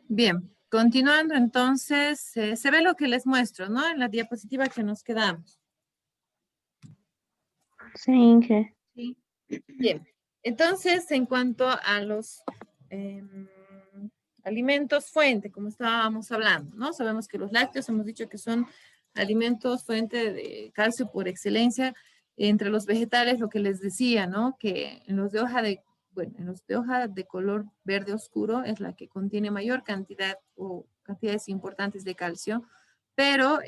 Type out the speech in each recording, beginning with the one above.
Bien, continuando entonces, se ve lo que les muestro, ¿no? En la diapositiva que nos quedamos. Sí, Inge. Sí. Bien, entonces en cuanto a los alimentos fuente, como estábamos hablando, ¿no? Sabemos que los lácteos hemos dicho que son alimentos fuente de calcio por excelencia. Entre los vegetales, lo que les decía, ¿no? Que en los de hoja de, bueno, en los de hoja de color verde oscuro es la que contiene mayor cantidad o cantidades importantes de calcio, pero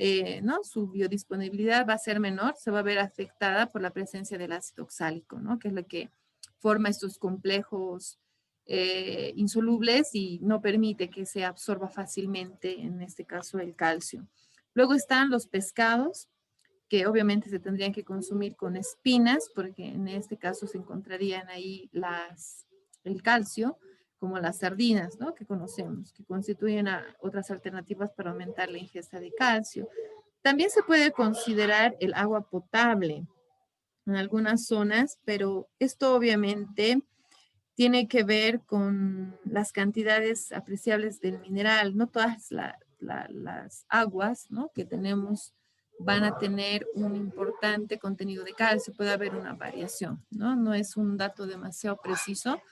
¿no? Su biodisponibilidad va a ser menor, se va a ver afectada por la presencia del ácido oxálico, ¿no? Que es lo que forma estos complejos insolubles y no permite que se absorba fácilmente, en este caso, el calcio. Luego están los pescados, que obviamente se tendrían que consumir con espinas, porque en este caso se encontrarían ahí el calcio, como las sardinas, ¿no? Que conocemos, que constituyen otras alternativas para aumentar la ingesta de calcio. También se puede considerar el agua potable en algunas zonas, pero esto obviamente tiene que ver con las cantidades apreciables del mineral. No todas las aguas, ¿no? Que tenemos van a tener un importante contenido de calcio, puede haber una variación, ¿no? No es un dato demasiado preciso.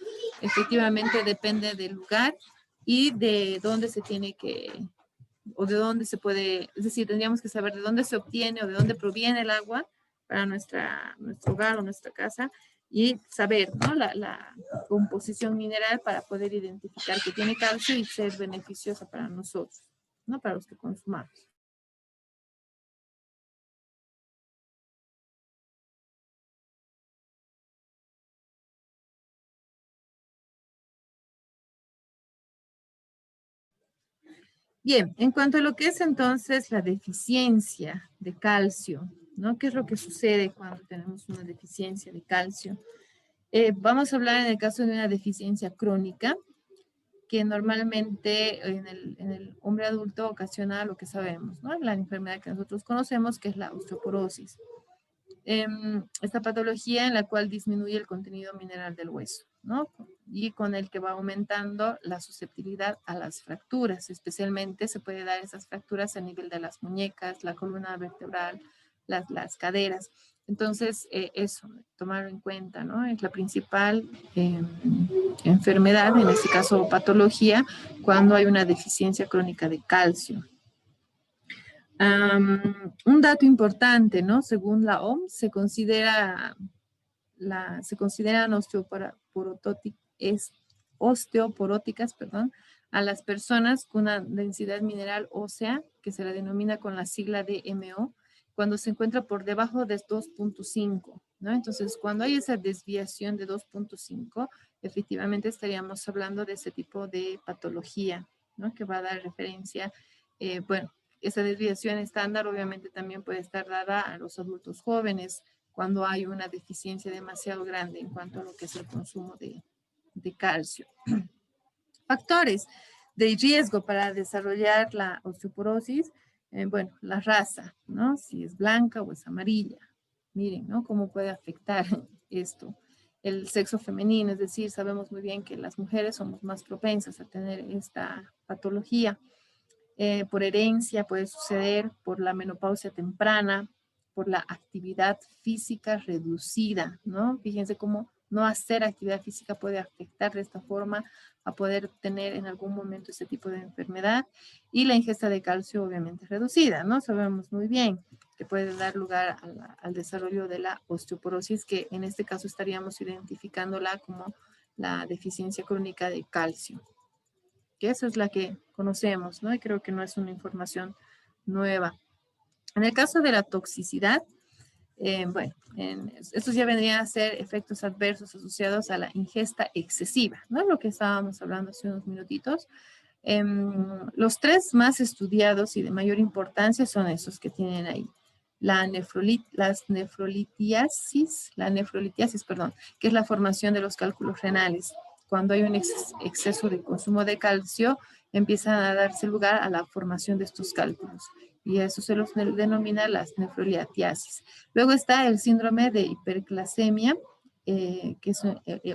Efectivamente depende del lugar y de dónde se tiene que, o de dónde se puede, es decir, tendríamos que saber de dónde se obtiene o de dónde proviene el agua para nuestro hogar o nuestra casa y saber, ¿no? La composición mineral para poder identificar que tiene calcio y ser beneficiosa para nosotros, ¿no? Para los que consumamos. Bien, en cuanto a lo que es entonces la deficiencia de calcio, ¿no? ¿Qué es lo que sucede cuando tenemos una deficiencia de calcio? Vamos a hablar en el caso de una deficiencia crónica, que normalmente en el hombre adulto ocasiona lo que sabemos, ¿no? La enfermedad que nosotros conocemos, que es la osteoporosis. Esta patología en la cual disminuye el contenido mineral del hueso, ¿no? Y con el que va aumentando la susceptibilidad a las fracturas. Especialmente se puede dar esas fracturas a nivel de las muñecas, la columna vertebral, las caderas. Entonces, eso, tomarlo en cuenta, ¿no? Es la principal enfermedad, en este caso patología, cuando hay una deficiencia crónica de calcio. Un dato importante, ¿no? Según la OMS, se consideran osteoporóticas, perdón, a las personas con una densidad mineral ósea, que se la denomina con la sigla de MO, cuando se encuentra por debajo de 2.5, ¿no? Entonces, cuando hay esa desviación de 2.5, efectivamente estaríamos hablando de ese tipo de patología, ¿no? Que va a dar referencia, bueno, esa desviación estándar obviamente también puede estar dada a los adultos jóvenes cuando hay una deficiencia demasiado grande en cuanto a lo que es el consumo de calcio. Factores de riesgo para desarrollar la osteoporosis, bueno, la raza, ¿no? Si es blanca o es amarilla. Miren, ¿no? Cómo puede afectar esto. El sexo femenino, es decir, sabemos muy bien que las mujeres somos más propensas a tener esta patología. Por herencia puede suceder, por la menopausia temprana, por la actividad física reducida, ¿no? Fíjense cómo no hacer actividad física puede afectar de esta forma a poder tener en algún momento este tipo de enfermedad, y la ingesta de calcio obviamente reducida, ¿no? Sabemos muy bien que puede dar lugar al desarrollo de la osteoporosis, que en este caso estaríamos identificándola como la deficiencia crónica de calcio, que esa es la que conocemos, ¿no? Y creo que no es una información nueva. En el caso de la toxicidad, bueno, estos ya vendrían a ser efectos adversos asociados a la ingesta excesiva, ¿no? Lo que estábamos hablando hace unos minutitos. Los tres más estudiados y de mayor importancia son esos que tienen ahí. La nefrolitiasis, perdón, que es la formación de los cálculos renales. Cuando hay un exceso de consumo de calcio, empiezan a darse lugar a la formación de estos cálculos. Y eso se los denomina las nefrolitiasis. Luego está el síndrome de hiperclasemia, que es,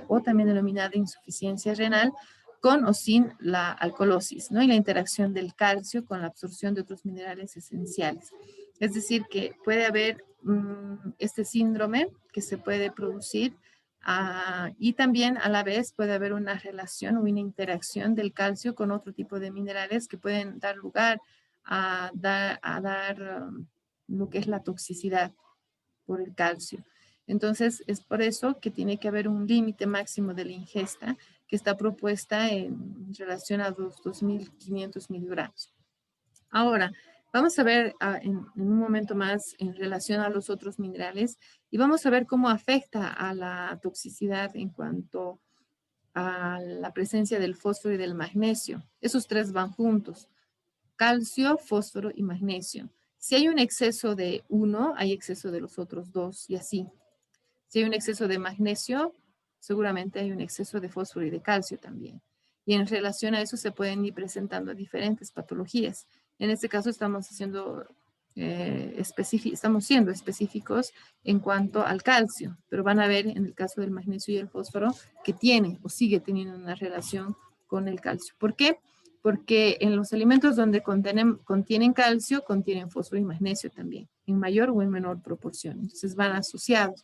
o también denominada insuficiencia renal, con o sin la alcalosis, ¿no? Y la interacción del calcio con la absorción de otros minerales esenciales. Es decir, que puede haber este síndrome que se puede producir y también a la vez puede haber una relación o una interacción del calcio con otro tipo de minerales que pueden dar lugar a dar lo que es la toxicidad por el calcio. Entonces, es por eso que tiene que haber un límite máximo de la ingesta que está propuesta en relación a los 2.500 miligramos. Ahora, vamos a ver en un momento más en relación a los otros minerales y vamos a ver cómo afecta a la toxicidad en cuanto a la presencia del fósforo y del magnesio. Esos tres van juntos: calcio, fósforo y magnesio. Si hay un exceso de uno, hay exceso de los otros dos y así. Si hay un exceso de magnesio, seguramente hay un exceso de fósforo y de calcio también. Y en relación a eso se pueden ir presentando diferentes patologías. En este caso estamos siendo específicos en cuanto al calcio, pero van a ver en el caso del magnesio y el fósforo que tiene o sigue teniendo una relación con el calcio. ¿Por qué? Porque en los alimentos donde contienen calcio, contienen fósforo y magnesio también, en mayor o en menor proporción. Entonces van asociados.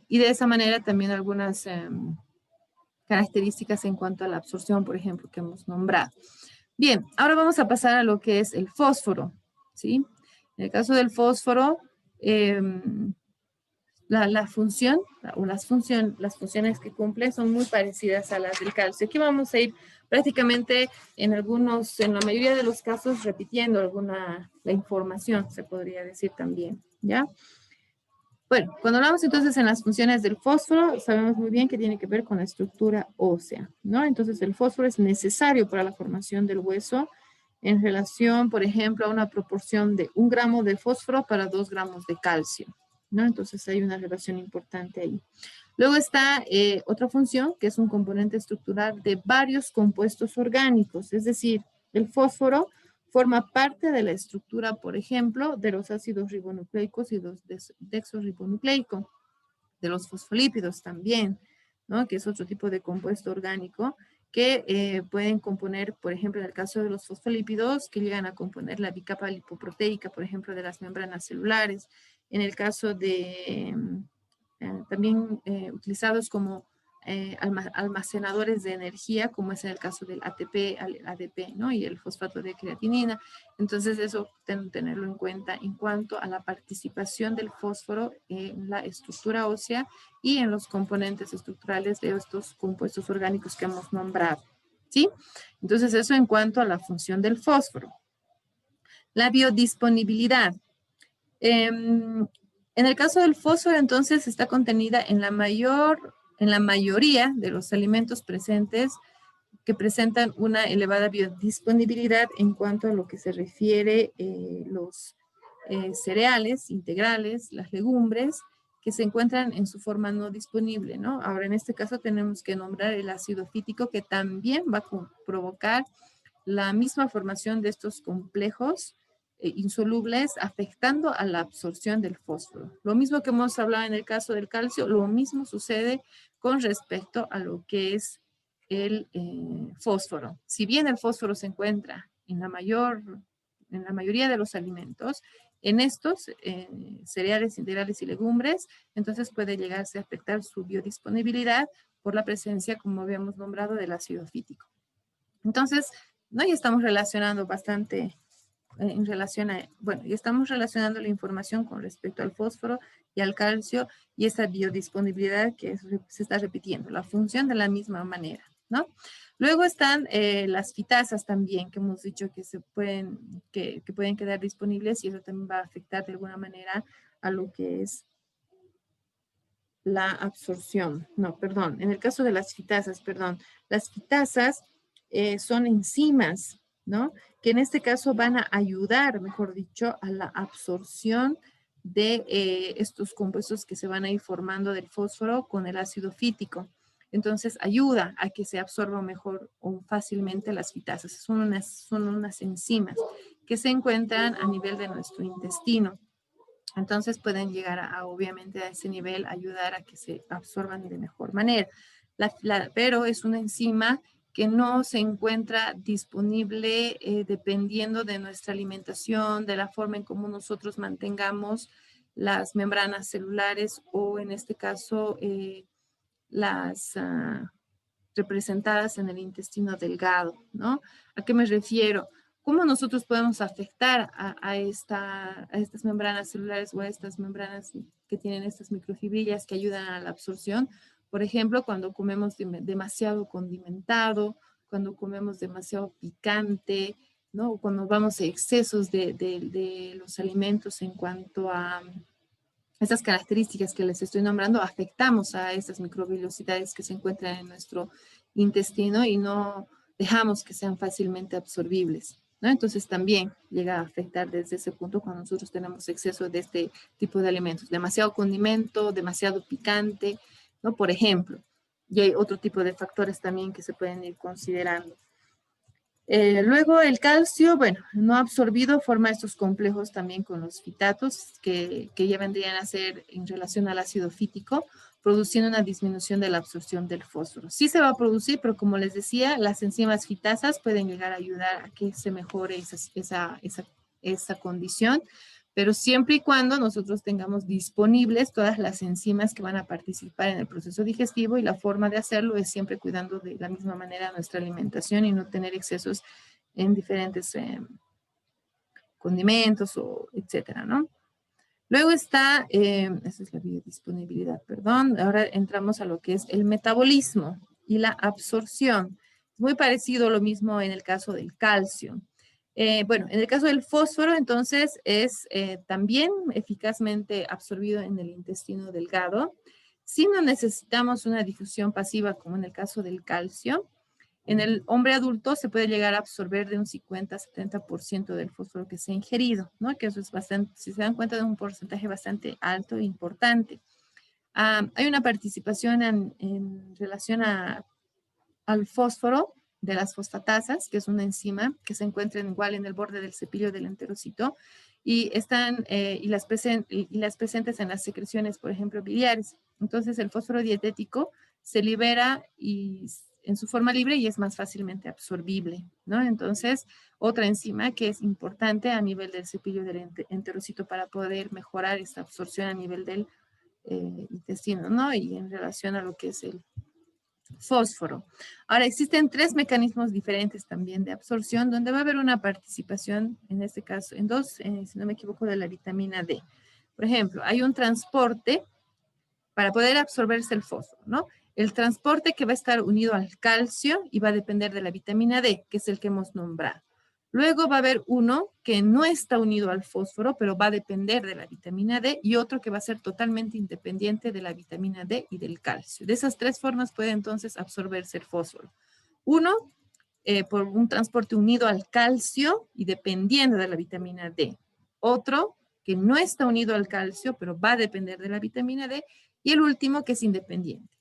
Y de esa manera también algunas características en cuanto a la absorción, por ejemplo, que hemos nombrado. Bien, ahora vamos a pasar a lo que es el fósforo, ¿sí? En el caso del fósforo, la función o las funciones que cumple son muy parecidas a las del calcio. Aquí vamos a ir prácticamente en la mayoría de los casos repitiendo la información, se podría decir también, ¿ya? Bueno, cuando hablamos entonces en las funciones del fósforo, sabemos muy bien que tiene que ver con la estructura ósea, ¿no? Entonces el fósforo es necesario para la formación del hueso en relación, por ejemplo, a una proporción de 1 gramo de fósforo para 2 gramos de calcio, ¿no? Entonces hay una relación importante ahí. Luego está otra función que es un componente estructural de varios compuestos orgánicos, es decir, el fósforo forma parte de la estructura, por ejemplo, de los ácidos ribonucleicos y los desoxirribonucleicos, de los fosfolípidos también, ¿no? Que es otro tipo de compuesto orgánico que pueden componer, por ejemplo, en el caso de los fosfolípidos, que llegan a componer la bicapa lipoproteica, por ejemplo, de las membranas celulares. En el caso de también utilizados como almacenadores de energía, como es en el caso del ATP, el ADP, ¿no? Y el fosfato de creatinina. Entonces, eso tenerlo en cuenta en cuanto a la participación del fósforo en la estructura ósea y en los componentes estructurales de estos compuestos orgánicos que hemos nombrado, ¿sí? Entonces, eso en cuanto a la función del fósforo. La biodisponibilidad. En el caso del fósforo, entonces, está contenida en la mayoría de los alimentos presentes que presentan una elevada biodisponibilidad en cuanto a lo que se refiere los cereales integrales, las legumbres, que se encuentran en su forma no disponible, ¿no? Ahora, en este caso tenemos que nombrar el ácido fítico, que también va a provocar la misma formación de estos complejos insolubles, afectando a la absorción del fósforo. Lo mismo que hemos hablado en el caso del calcio, lo mismo sucede con respecto a lo que es el fósforo. Si bien el fósforo se encuentra en la mayoría de los alimentos, en estos cereales integrales y legumbres, entonces puede llegarse a afectar su biodisponibilidad por la presencia, como habíamos nombrado, del ácido fítico. Entonces, ¿no? Ya estamos relacionando bastante en relación a, bueno, ya estamos relacionando la información con respecto al fósforo y al calcio y esa biodisponibilidad que se está repitiendo, la función de la misma manera, ¿no? Luego están las fitasas también, que hemos dicho que pueden quedar disponibles y eso también va a afectar de alguna manera a lo que es la absorción. No, perdón, en el caso de las fitasas, las fitasas son enzimas, ¿no? Que en este caso van a ayudar, mejor dicho, a la absorción de estos compuestos que se van a ir formando del fósforo con el ácido fítico. Entonces, ayuda a que se absorba mejor o fácilmente las fitasas. Son unas enzimas que se encuentran a nivel de nuestro intestino. Entonces pueden llegar obviamente a ese nivel, ayudar a que se absorban de mejor manera. Pero es una enzima que no se encuentra disponible dependiendo de nuestra alimentación, de la forma en cómo nosotros mantengamos las membranas celulares o en este caso las representadas en el intestino delgado, ¿no? ¿A qué me refiero? ¿Cómo nosotros podemos afectar a estas membranas celulares o a estas membranas que tienen estas microfibrillas que ayudan a la absorción? Por ejemplo, cuando comemos demasiado condimentado, cuando comemos demasiado picante, ¿no? Cuando vamos a excesos de los alimentos en cuanto a estas características que les estoy nombrando, afectamos a estas microvellosidades que se encuentran en nuestro intestino y no dejamos que sean fácilmente absorbibles, ¿no? Entonces también llega a afectar desde ese punto cuando nosotros tenemos exceso de este tipo de alimentos, demasiado condimento, demasiado picante, ¿no? Por ejemplo, y hay otro tipo de factores también que se pueden ir considerando. Luego el calcio, bueno, no absorbido forma estos complejos también con los fitatos que ya vendrían a ser en relación al ácido fítico, produciendo una disminución de la absorción del fósforo. Sí se va a producir, pero como les decía, las enzimas fitasas pueden llegar a ayudar a que se mejore esa condición, pero siempre y cuando nosotros tengamos disponibles todas las enzimas que van a participar en el proceso digestivo, y la forma de hacerlo es siempre cuidando de la misma manera nuestra alimentación y no tener excesos en diferentes condimentos o etcétera, ¿no? Luego está, esa es la biodisponibilidad, perdón. Ahora entramos a lo que es el metabolismo y la absorción. Es muy parecido lo mismo en el caso del calcio. Bueno, en el caso del fósforo, entonces, es también eficazmente absorbido en el intestino delgado. Si no necesitamos una difusión pasiva, como en el caso del calcio, en el hombre adulto se puede llegar a absorber de un 50-70% del fósforo que se ha ingerido, ¿no? Que eso es bastante, si se dan cuenta, de un porcentaje bastante alto e importante. Hay una participación en relación al fósforo de las fosfatasas, que es una enzima que se encuentra igual en el borde del cepillo del enterocito, y están y las presentes en las secreciones, por ejemplo, biliares. Entonces, el fósforo dietético se libera en su forma libre y es más fácilmente absorbible, ¿no? Entonces, otra enzima que es importante a nivel del cepillo del enterocito para poder mejorar esta absorción a nivel del intestino, ¿no? Y en relación a lo que es el fósforo. Ahora, existen 3 mecanismos diferentes también de absorción, donde va a haber una participación, en este caso, en 2, si no me equivoco, de la vitamina D. Por ejemplo, hay un transporte para poder absorberse el fósforo, ¿no? El transporte que va a estar unido al calcio y va a depender de la vitamina D, que es el que hemos nombrado. Luego va a haber uno que no está unido al fósforo, pero va a depender de la vitamina D, y otro que va a ser totalmente independiente de la vitamina D y del calcio. De esas 3 formas puede entonces absorberse el fósforo. Uno, por un transporte unido al calcio y dependiendo de la vitamina D. Otro, que no está unido al calcio, pero va a depender de la vitamina D. Y el último, que es independiente,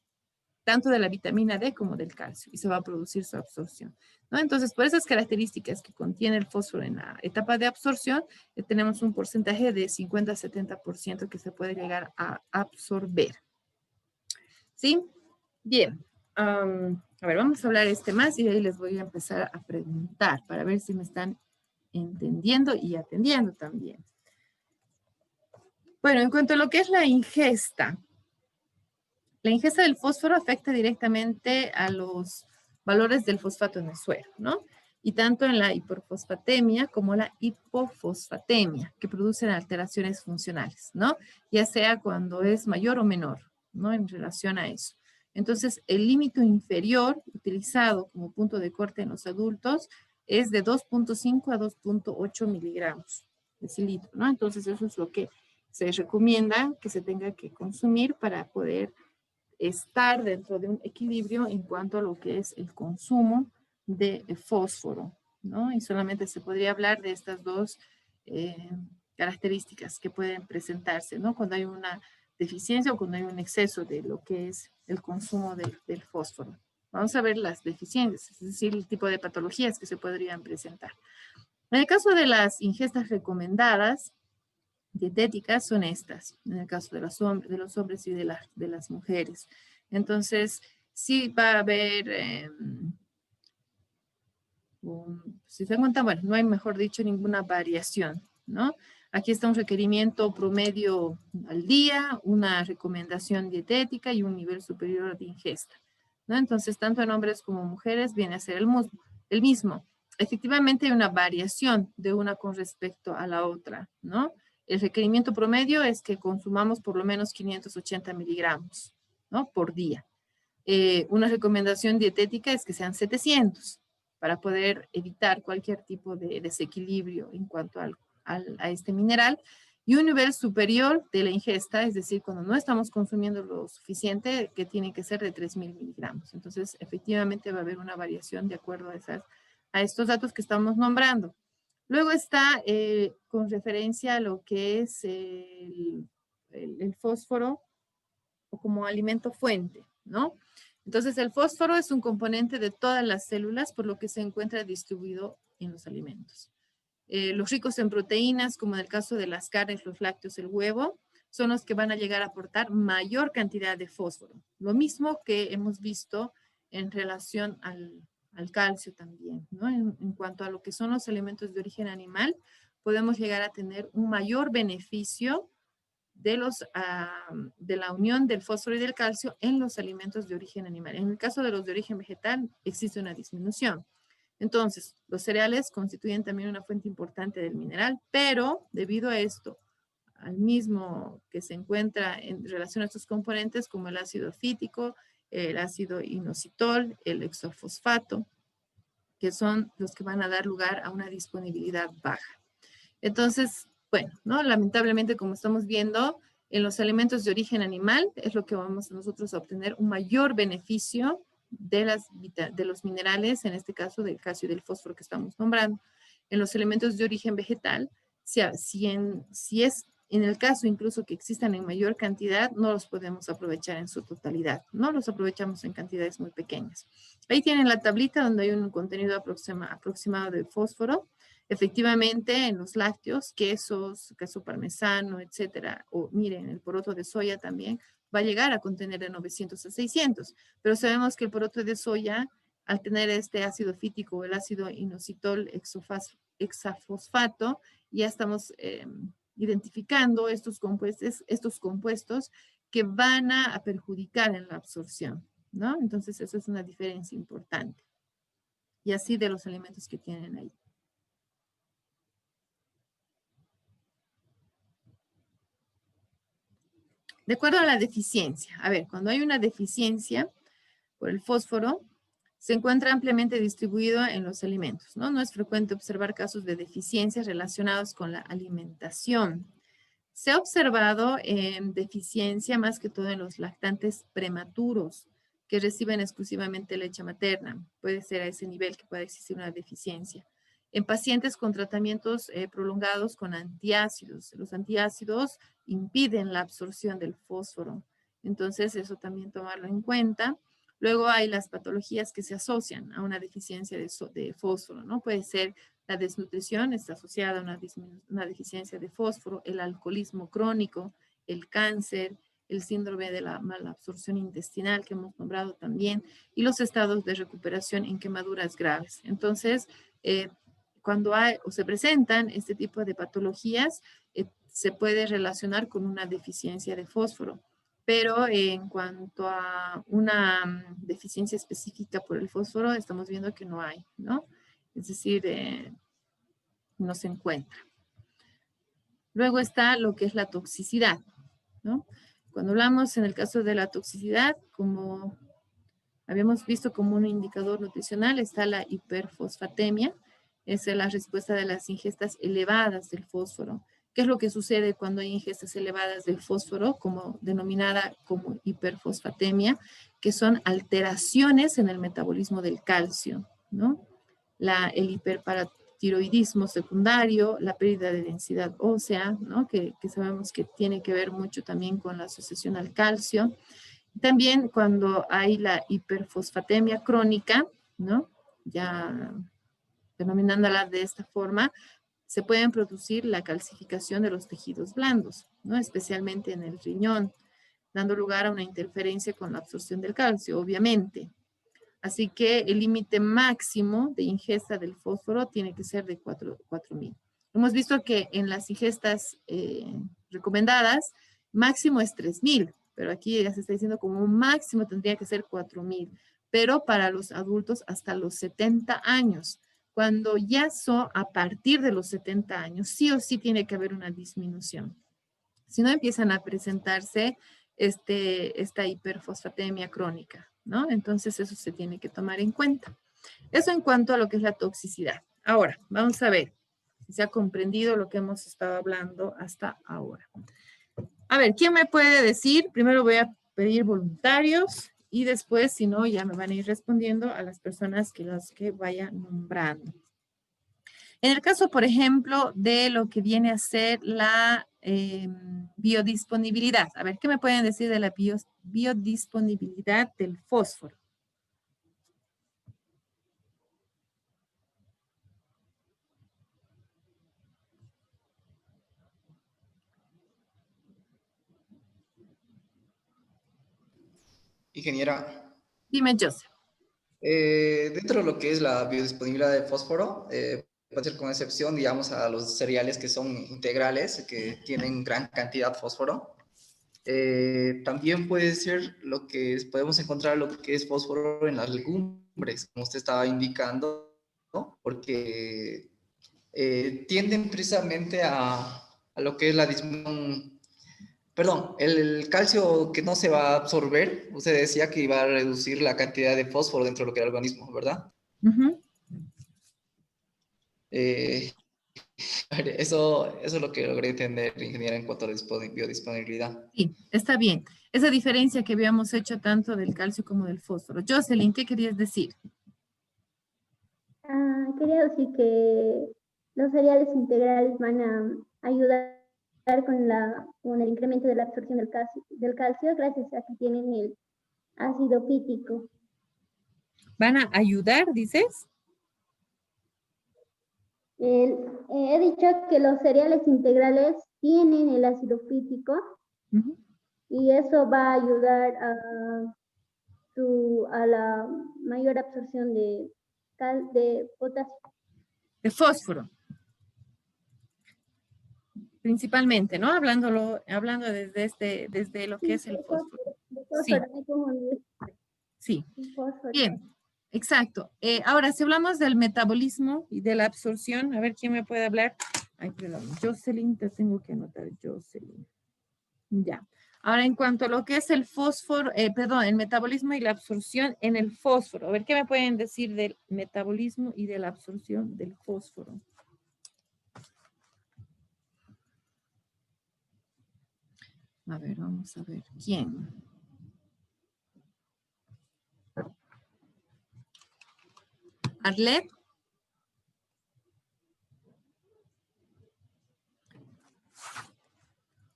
tanto de la vitamina D como del calcio, y se va a producir su absorción, ¿no? Entonces, por esas características que contiene el fósforo en la etapa de absorción, tenemos un porcentaje de 50-70% que se puede llegar a absorber. ¿Sí? Bien. A ver, vamos a hablar más y de ahí les voy a empezar a preguntar para ver si me están entendiendo y atendiendo también. Bueno, en cuanto a lo que es la ingesta del fósforo afecta directamente a los valores del fosfato en el suero, ¿no? Y tanto en la hiperfosfatemia como la hipofosfatemia, que producen alteraciones funcionales, ¿no? Ya sea cuando es mayor o menor, ¿no? En relación a eso. Entonces, el límite inferior utilizado como punto de corte en los adultos es de 2.5 a 2.8 miligramos de decilitro, ¿no? Entonces, eso es lo que se recomienda que se tenga que consumir para poder estar dentro de un equilibrio en cuanto a lo que es el consumo de fósforo, ¿no? Y solamente se podría hablar de estas 2 características que pueden presentarse, ¿no? Cuando hay una deficiencia o cuando hay un exceso de lo que es el consumo del fósforo. Vamos a ver las deficiencias, es decir, el tipo de patologías que se podrían presentar. En el caso de las ingestas recomendadas, dietéticas, son estas, en el caso de los hombres y de las mujeres. Entonces, sí va a haber si se cuenta, bueno, no hay, mejor dicho, ninguna variación, ¿no? Aquí está un requerimiento promedio al día, una recomendación dietética y un nivel superior de ingesta, ¿no? Entonces, tanto en hombres como mujeres viene a ser el mismo. Efectivamente, hay una variación de una con respecto a la otra, ¿no? El requerimiento promedio es que consumamos por lo menos 580 miligramos, ¿no? Por día. Una recomendación dietética es que sean 700 para poder evitar cualquier tipo de desequilibrio en cuanto a este mineral. Y un nivel superior de la ingesta, es decir, cuando no estamos consumiendo lo suficiente, que tiene que ser de 3000 miligramos. Entonces, efectivamente va a haber una variación de acuerdo a estos datos que estamos nombrando. Luego está con referencia a lo que es el fósforo o como alimento fuente, ¿no? Entonces, el fósforo es un componente de todas las células, por lo que se encuentra distribuido en los alimentos. Los ricos en proteínas, como en el caso de las carnes, los lácteos, el huevo, son los que van a llegar a aportar mayor cantidad de fósforo. Lo mismo que hemos visto en relación al calcio también, ¿no? En cuanto a lo que son los alimentos de origen animal, podemos llegar a tener un mayor beneficio de la unión del fósforo y del calcio en los alimentos de origen animal. En el caso de los de origen vegetal, existe una disminución. Entonces, los cereales constituyen también una fuente importante del mineral, pero debido a esto, al mismo que se encuentra en relación a estos componentes como el ácido fítico, el ácido inositol, el hexafosfato, que son los que van a dar lugar a una disponibilidad baja. Entonces, bueno, ¿no? Lamentablemente, como estamos viendo, en los alimentos de origen animal es lo que vamos nosotros a obtener un mayor beneficio de los minerales, en este caso del calcio y del fósforo que estamos nombrando. En los alimentos de origen vegetal, si es en el caso incluso que existan en mayor cantidad, no los podemos aprovechar en su totalidad, no los aprovechamos en cantidades muy pequeñas. Ahí tienen la tablita donde hay un contenido aproximado de fósforo. Efectivamente, en los lácteos, quesos, queso parmesano, etcétera, o miren, el poroto de soya también va a llegar a contener de 900 a 600, pero sabemos que el poroto de soya, al tener este ácido fítico o el ácido inositol hexafosfato, ya estamos identificando estos compuestos que van a perjudicar en la absorción, ¿no? Entonces, eso es una diferencia importante. Y así de los alimentos que tienen ahí. De acuerdo a la deficiencia, a ver, cuando hay una deficiencia por el fósforo, se encuentra ampliamente distribuido en los alimentos, ¿no? No es frecuente observar casos de deficiencias relacionados con la alimentación. Se ha observado deficiencia más que todo en los lactantes prematuros que reciben exclusivamente leche materna. Puede ser a ese nivel que pueda existir una deficiencia. En pacientes con tratamientos prolongados con antiácidos. Los antiácidos impiden la absorción del fósforo. Entonces, eso también tomarlo en cuenta. Luego hay las patologías que se asocian a una deficiencia de fósforo, ¿no? Puede ser la desnutrición, está asociada a una deficiencia de fósforo, el alcoholismo crónico, el cáncer, el síndrome de la malabsorción intestinal que hemos nombrado también, y los estados de recuperación en quemaduras graves. Entonces, cuando hay o se presentan este tipo de patologías, se puede relacionar con una deficiencia de fósforo. Pero en cuanto a una deficiencia específica por el fósforo, estamos viendo que no hay, ¿no? Es decir, no se encuentra. Luego está lo que es la toxicidad, ¿no? Cuando hablamos en el caso de la toxicidad, como habíamos visto como un indicador nutricional, está la hiperfosfatemia, es la respuesta de las ingestas elevadas del fósforo. ¿Qué es lo que sucede cuando hay ingestas elevadas del fósforo, como denominada como hiperfosfatemia, que son alteraciones en el metabolismo del calcio, ¿no? El hiperparatiroidismo secundario, la pérdida de densidad ósea, ¿no? Que sabemos que tiene que ver mucho también con la asociación al calcio. También cuando hay la hiperfosfatemia crónica, ¿no? Ya denominándola de esta forma, se pueden producir la calcificación de los tejidos blandos, ¿no? Especialmente en el riñón, dando lugar a una interferencia con la absorción del calcio, obviamente. Así que el límite máximo de ingesta del fósforo tiene que ser de 4.000. Hemos visto que en las ingestas recomendadas, máximo es 3.000, pero aquí ya se está diciendo como un máximo tendría que ser 4.000, pero para los adultos hasta los 70 años. Cuando ya son a partir de los 70 años, sí o sí tiene que haber una disminución. Si no, empiezan a presentarse esta hiperfosfatemia crónica, ¿no? Entonces eso se tiene que tomar en cuenta. Eso en cuanto a lo que es la toxicidad. Ahora, vamos a ver si se ha comprendido lo que hemos estado hablando hasta ahora. A ver, ¿quién me puede decir? Primero voy a pedir voluntarios y después, si no, ya me van a ir respondiendo a las personas que las que vaya nombrando. En el caso, por ejemplo, de lo que viene a ser la biodisponibilidad. A ver, ¿qué me pueden decir de la biodisponibilidad del fósforo? Ingeniera, Dime, Joseph. dentro de lo que es la biodisponibilidad de fósforo, puede ser con excepción, digamos, a los cereales que son integrales, que tienen gran cantidad de fósforo. También puede ser lo que podemos encontrar lo que es fósforo en las legumbres, como usted estaba indicando, ¿no? Porque tienden precisamente a lo que es la disminución. Perdón, el calcio que no se va a absorber, usted decía que iba a reducir la cantidad de fósforo dentro de lo que era el organismo, ¿verdad? Ujú. Eh, eso es lo que logré entender, ingeniera, en cuanto a la biodisponibilidad. Sí, está bien. Esa diferencia que habíamos hecho tanto del calcio como del fósforo. Jocelyn, ¿qué querías decir? Quería decir que los cereales integrales van a ayudar con el incremento de la absorción del calcio gracias a que tienen el ácido fítico. ¿Van a ayudar, dices? He dicho que los cereales integrales tienen el ácido fítico Ujú. y eso va a ayudar a la mayor absorción de potasio. De fósforo, principalmente, ¿no? Hablando desde lo que es el fósforo. De Sí, fósforo, me confundí. sí. Fósforo. Bien, exacto. Ahora, si hablamos del metabolismo y de la absorción, a ver quién me puede hablar. Ay, perdón, Jocelyn, te tengo que anotar, Jocelyn. Ya. Ahora, en cuanto a lo que es el fósforo, perdón, el metabolismo y la absorción en el fósforo. A ver, ¿qué me pueden decir del metabolismo y de la absorción del fósforo? A ver, vamos a ver. ¿Quién? ¿Arlet?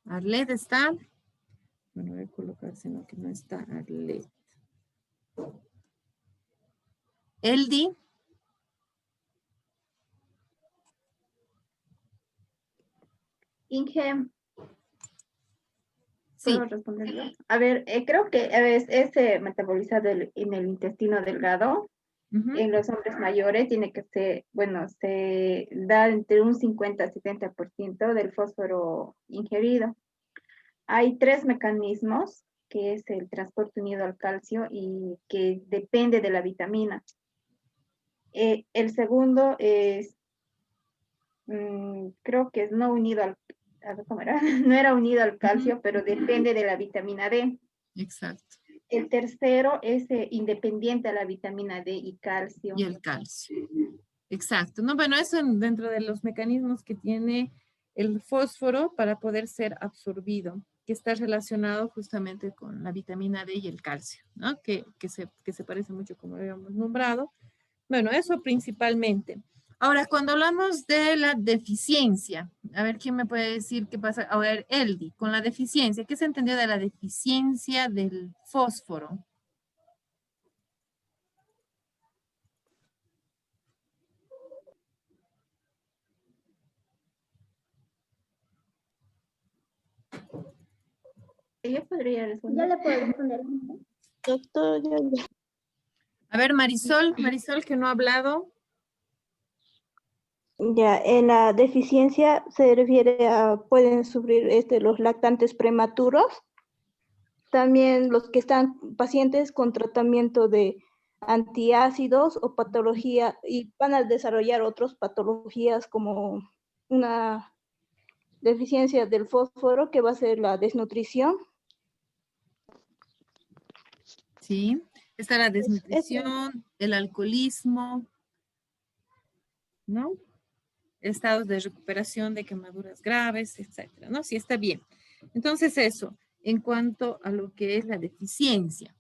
¿Arlet está? Bueno, voy a colocarse en lo que no está Arlet. ¿Eldi? Inge, Sí. ¿puedo responderlo? A ver, creo que es metabolizado en el intestino delgado. Ujú. En los hombres mayores tiene que ser, bueno, se da entre un 50 a 70% del fósforo ingerido. Hay tres mecanismos, que es el transporte unido al calcio y que depende de la vitamina. El segundo es, creo que es no unido a ver, ¿cómo era? No era unido al calcio, pero depende de la vitamina D. Exacto. El tercero es independiente a la vitamina D y calcio. Y el calcio. Exacto. No, bueno, eso dentro de los mecanismos que tiene el fósforo para poder ser absorbido, que está relacionado justamente con la vitamina D y el calcio, ¿no? Que se parece mucho como lo habíamos nombrado. Bueno, eso principalmente. Ahora, cuando hablamos de la deficiencia, a ver quién me puede decir qué pasa. A ver, Eldi, con la deficiencia, ¿qué se entendió de la deficiencia del fósforo? Yo podría Ya responder. le puedo responder. Doctor, A ver, Marisol que no ha hablado. Ya, en la deficiencia se refiere a, pueden sufrir los lactantes prematuros, también los que están pacientes con tratamiento de antiácidos o patología, y van a desarrollar otras patologías como una deficiencia del fósforo, que va a ser la desnutrición. Sí, está la desnutrición, el alcoholismo, ¿no? Estados de recuperación de quemaduras graves, etcétera, ¿no? Sí, está bien. Entonces eso, en cuanto a lo que es la deficiencia.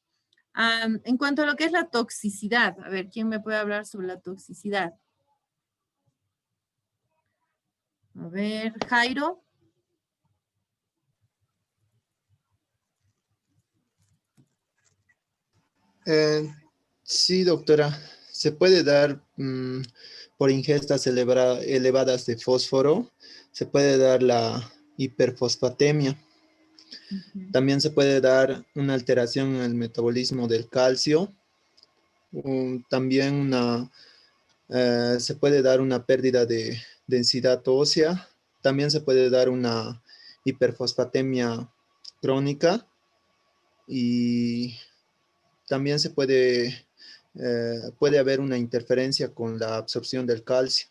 En cuanto a lo que es la toxicidad, a ver, ¿quién me puede hablar sobre la toxicidad? A ver, Jairo. Sí, doctora. Se puede dar por ingestas elevadas de fósforo, se puede dar la hiperfosfatemia. También se puede dar una alteración en el metabolismo del calcio. También se puede dar una pérdida de densidad ósea. También se puede dar una hiperfosfatemia crónica y también puede haber una interferencia con la absorción del calcio.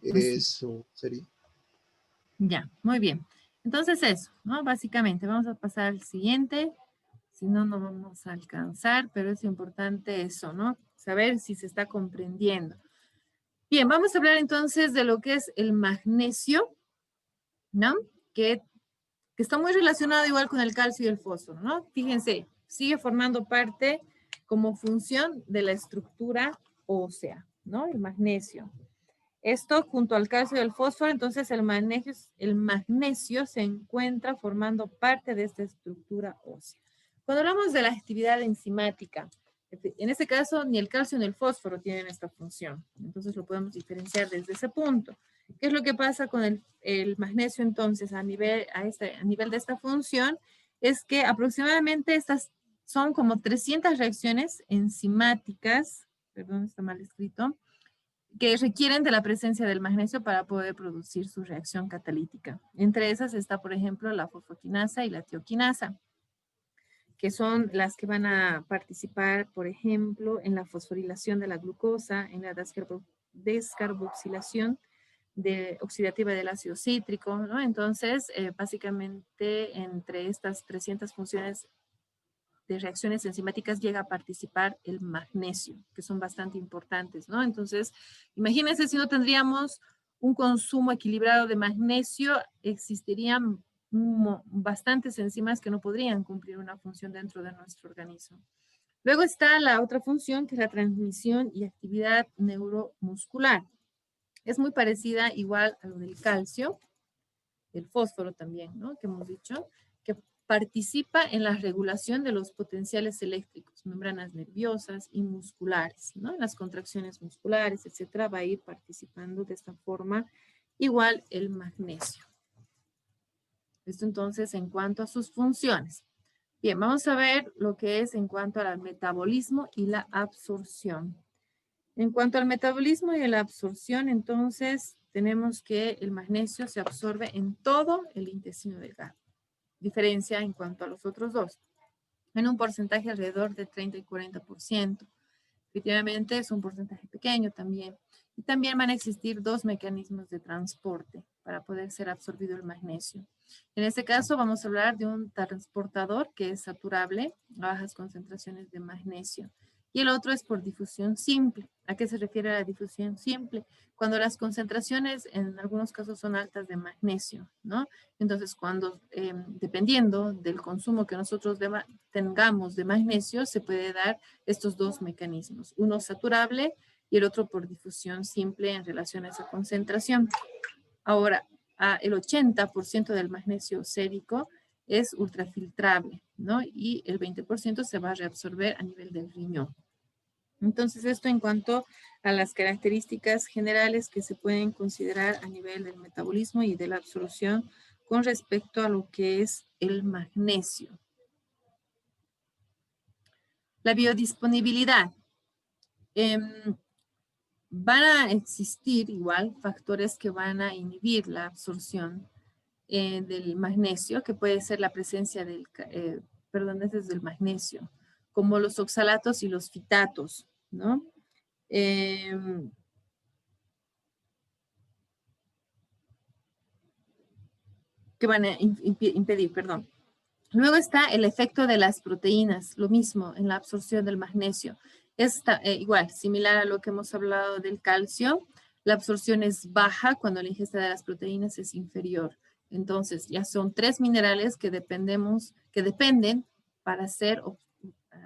Eso sería. Ya, muy bien. Entonces eso, ¿no? Básicamente, vamos a pasar al siguiente. Si no, no vamos a alcanzar, pero es importante eso, ¿no? Saber si se está comprendiendo. Bien, vamos a hablar entonces de lo que es el magnesio, ¿no? Que está muy relacionado igual con el calcio y el fósforo, ¿no? Fíjense, sigue formando parte como función de la estructura ósea, ¿no? El magnesio. Esto junto al calcio y el fósforo, entonces el magnesio se encuentra formando parte de esta estructura ósea. Cuando hablamos de la actividad enzimática, en este caso ni el calcio ni el fósforo tienen esta función. Entonces lo podemos diferenciar desde ese punto. ¿Qué es lo que pasa con el magnesio entonces a nivel de esta función? Es que aproximadamente estas son como 300 reacciones enzimáticas, perdón, está mal escrito, que requieren de la presencia del magnesio para poder producir su reacción catalítica. Entre esas está, por ejemplo, la fosfoquinasa y la tioquinasa, que son las que van a participar, por ejemplo, en la fosforilación de la glucosa, en la descarboxilación oxidativa del ácido cítrico, ¿no? Entonces, básicamente, entre estas 300 funciones de reacciones enzimáticas llega a participar el magnesio, que son bastante importantes, ¿no? Entonces, imagínense si no tendríamos un consumo equilibrado de magnesio, existirían bastantes enzimas que no podrían cumplir una función dentro de nuestro organismo. Luego está la otra función, que es la transmisión y actividad neuromuscular. Es muy parecida igual a lo del calcio, el fósforo también, ¿no? Que hemos dicho, que participa en la regulación de los potenciales eléctricos, membranas nerviosas y musculares, ¿no? En las contracciones musculares, etcétera, va a ir participando de esta forma igual el magnesio. Esto entonces en cuanto a sus funciones. Bien, vamos a ver lo que es en cuanto al metabolismo y la absorción. En cuanto al metabolismo y a la absorción, entonces tenemos que el magnesio se absorbe en todo el intestino delgado. Diferencia en cuanto a los otros dos, en un porcentaje alrededor de 30 y 40%. Efectivamente es un porcentaje pequeño también. Y también van a existir dos mecanismos de transporte para poder ser absorbido el magnesio. En este caso vamos a hablar de un transportador que es saturable a bajas concentraciones de magnesio. Y el otro es por difusión simple. ¿A qué se refiere la difusión simple? Cuando las concentraciones en algunos casos son altas de magnesio, ¿no? Entonces, cuando, dependiendo del consumo que nosotros tengamos de magnesio, se puede dar estos dos mecanismos. Uno saturable y el otro por difusión simple en relación a esa concentración. Ahora, el 80% del magnesio sérico es ultrafiltrable, ¿no? Y el 20% se va a reabsorber a nivel del riñón. Entonces, esto en cuanto a las características generales que se pueden considerar a nivel del metabolismo y de la absorción con respecto a lo que es el magnesio. La biodisponibilidad. Van a existir igual factores que van a inhibir la absorción del magnesio, que puede ser la presencia del, del magnesio, como los oxalatos y los fitatos, ¿no? Que van a impedir, perdón. Luego está el efecto de las proteínas, lo mismo en la absorción del magnesio. Está igual, similar a lo que hemos hablado del calcio, la absorción es baja cuando la ingesta de las proteínas es inferior. Entonces, ya son 3 minerales que dependen para ser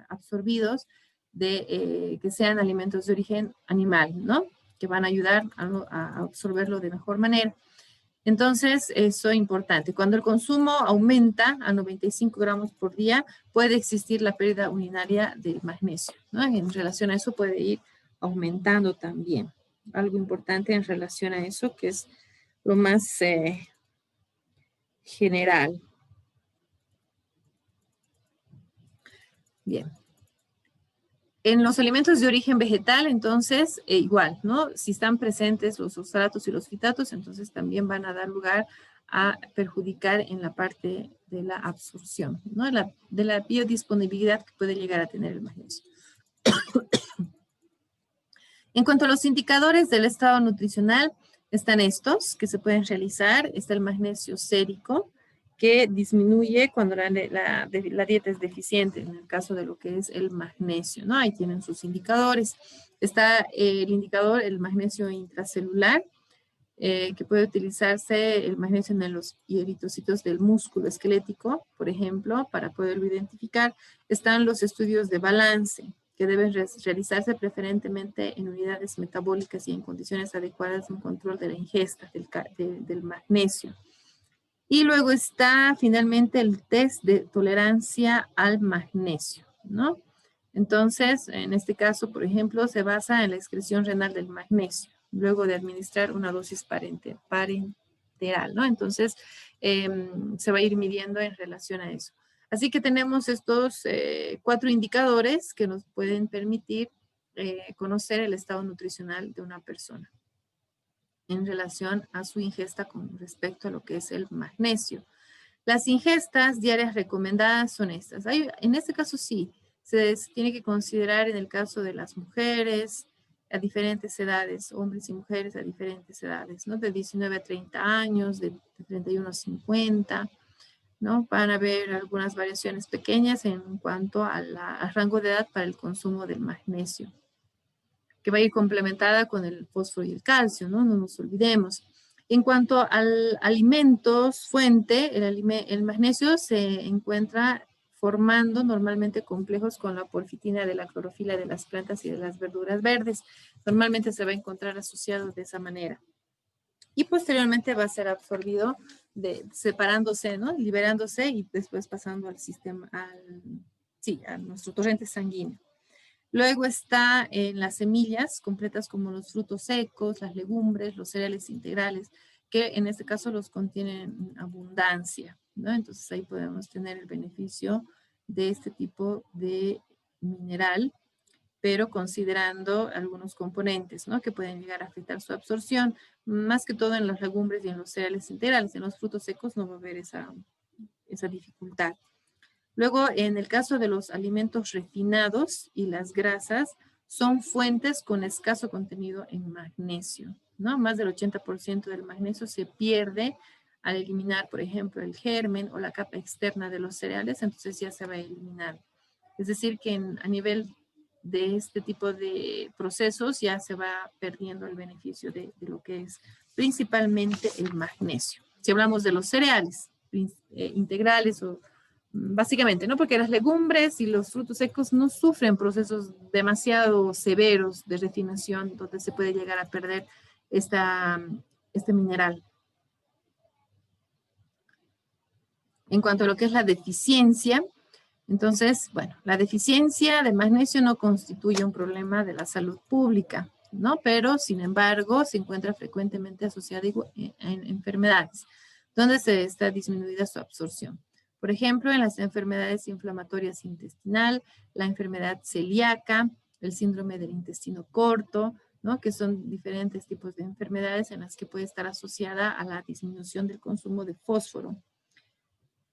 absorbidos de que sean alimentos de origen animal, ¿no? Que van a ayudar a absorberlo de mejor manera. Entonces, eso es importante. Cuando el consumo aumenta a 95 gramos por día, puede existir la pérdida urinaria del magnesio, ¿no? En relación a eso puede ir aumentando también. Algo importante en relación a eso, que es lo más general. Bien. En los alimentos de origen vegetal, entonces, igual, ¿no? Si están presentes los oxalatos y los fitatos, entonces también van a dar lugar a perjudicar en la parte de la absorción, ¿no? De la biodisponibilidad que puede llegar a tener el magnesio. En cuanto a los indicadores del estado nutricional, están estos que se pueden realizar. Está el magnesio sérico, que disminuye cuando la dieta es deficiente, en el caso de lo que es el magnesio, ¿no? Ahí tienen sus indicadores. Está el indicador, el magnesio intracelular, que puede utilizarse el magnesio en los eritrocitos del músculo esquelético, por ejemplo, para poderlo identificar. Están los estudios de balance, que deben realizarse preferentemente en unidades metabólicas y en condiciones adecuadas en control de la ingesta del magnesio. Y luego está finalmente el test de tolerancia al magnesio, ¿no? Entonces, en este caso, por ejemplo, se basa en la excreción renal del magnesio, luego de administrar una dosis parenteral, ¿no? Entonces, se va a ir midiendo en relación a eso. Así que tenemos estos 4 indicadores que nos pueden permitir conocer el estado nutricional de una persona en relación a su ingesta con respecto a lo que es el magnesio. Las ingestas diarias recomendadas son estas. En este caso sí, se tiene que considerar en el caso de las mujeres a diferentes edades, hombres y mujeres a diferentes edades, ¿no? De 19 a 30 años, de 31 a 50, ¿no? Van a haber algunas variaciones pequeñas en cuanto al rango de edad para el consumo del magnesio, que va a ir complementada con el fósforo y el calcio, ¿no? No nos olvidemos. En cuanto al alimentos fuente, el magnesio se encuentra formando normalmente complejos con la porfitina de la clorofila de las plantas y de las verduras verdes. Normalmente se va a encontrar asociado de esa manera. Y posteriormente va a ser absorbido, separándose, ¿no? Liberándose y después pasando al sistema, a nuestro torrente sanguíneo. Luego está en las semillas completas como los frutos secos, las legumbres, los cereales integrales, que en este caso los contienen en abundancia, ¿no? Entonces ahí podemos tener el beneficio de este tipo de mineral, pero considerando algunos componentes, ¿no? Que pueden llegar a afectar su absorción, más que todo en las legumbres y en los cereales integrales. En los frutos secos no va a haber esa dificultad. Luego, en el caso de los alimentos refinados y las grasas, son fuentes con escaso contenido en magnesio, ¿no? Más del 80% del magnesio se pierde al eliminar, por ejemplo, el germen o la capa externa de los cereales, entonces ya se va a eliminar. Es decir, que a nivel de este tipo de procesos ya se va perdiendo el beneficio de lo que es principalmente el magnesio. Si hablamos de los cereales integrales o básicamente, ¿no? Porque las legumbres y los frutos secos no sufren procesos demasiado severos de refinación donde se puede llegar a perder este mineral. En cuanto a lo que es la deficiencia, entonces, bueno, la deficiencia de magnesio no constituye un problema de la salud pública, ¿no? Pero, sin embargo, se encuentra frecuentemente asociada en enfermedades donde se está disminuida su absorción. Por ejemplo, en las enfermedades inflamatorias intestinal, la enfermedad celíaca, el síndrome del intestino corto, ¿no? Que son diferentes tipos de enfermedades en las que puede estar asociada a la disminución del consumo de fósforo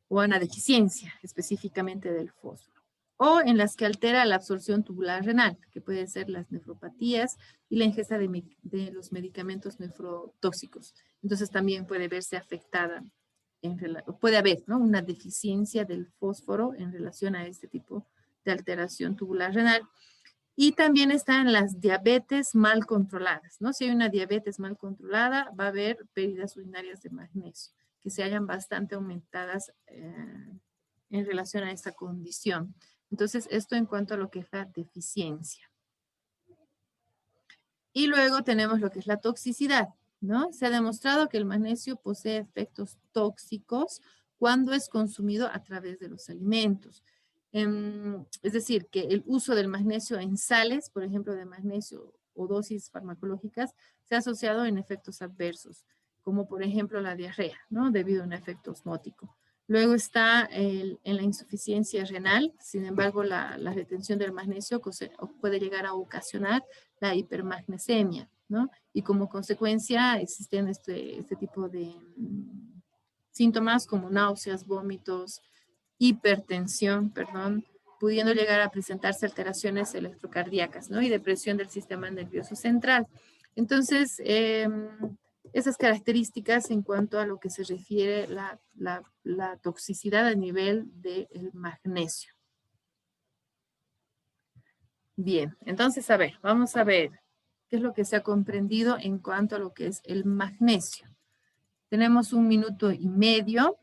o a una deficiencia específicamente del fósforo. O en las que altera la absorción tubular renal, que pueden ser las nefropatías y la ingesta de los medicamentos nefrotóxicos. Entonces también puede verse afectada, puede haber, ¿no?, una deficiencia del fósforo en relación a este tipo de alteración tubular renal. Y también están las diabetes mal controladas, ¿no? Si hay una diabetes mal controlada, va a haber pérdidas urinarias de magnesio, que se hayan bastante aumentadas en relación a esta condición. Entonces, esto en cuanto a lo que es la deficiencia. Y luego tenemos lo que es la toxicidad, ¿no? Se ha demostrado que el magnesio posee efectos tóxicos cuando es consumido a través de los alimentos. Es decir, que el uso del magnesio en sales, por ejemplo, de magnesio o dosis farmacológicas, se ha asociado en efectos adversos, como por ejemplo la diarrea, ¿no? Debido a un efecto osmótico. Luego está en la insuficiencia renal, sin embargo, la retención del magnesio puede llegar a ocasionar la hipermagnesemia, ¿no? Y como consecuencia existen este tipo de síntomas como náuseas, vómitos, hipertensión, perdón, pudiendo llegar a presentarse alteraciones electrocardíacas, ¿no? Y depresión del sistema nervioso central. Entonces, esas características en cuanto a lo que se refiere la toxicidad a nivel del magnesio. Bien, entonces, a ver, vamos a ver qué es lo que se ha comprendido en cuanto a lo que es el magnesio. Tenemos 1 minuto y medio.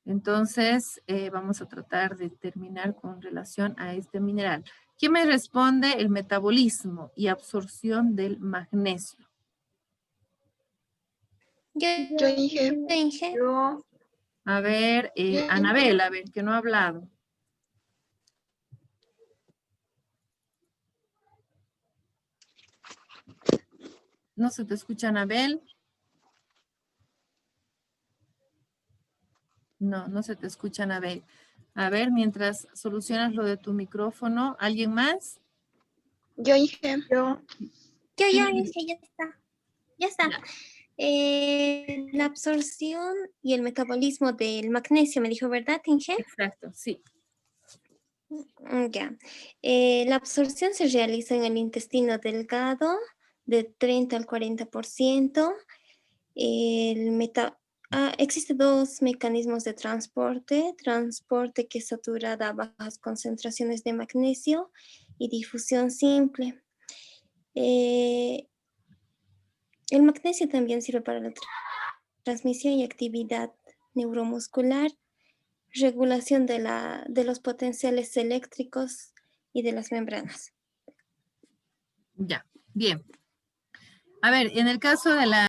Entonces, vamos a tratar de terminar con relación a este mineral. ¿Quién me responde el metabolismo y absorción del magnesio? Yo Inge. Yo, A ver, Anabel, a ver, que no ha hablado. ¿No se te escucha, Anabel? No, no se te escucha, Anabel. A ver, mientras solucionas lo de tu micrófono, ¿alguien más? Yo, Inge. yo, Inge, ya está. Ya está. Ya. La absorción y el metabolismo del magnesio, me dijo, ¿verdad, Inge? Exacto, sí. Ya. La absorción se realiza en el intestino delgado de 30 al 40%. Existen 2 mecanismos de transporte que es saturada a bajas concentraciones de magnesio y difusión simple. El magnesio también sirve para la transmisión y actividad neuromuscular, regulación de los potenciales eléctricos y de las membranas. Ya, bien. A ver, en el caso de la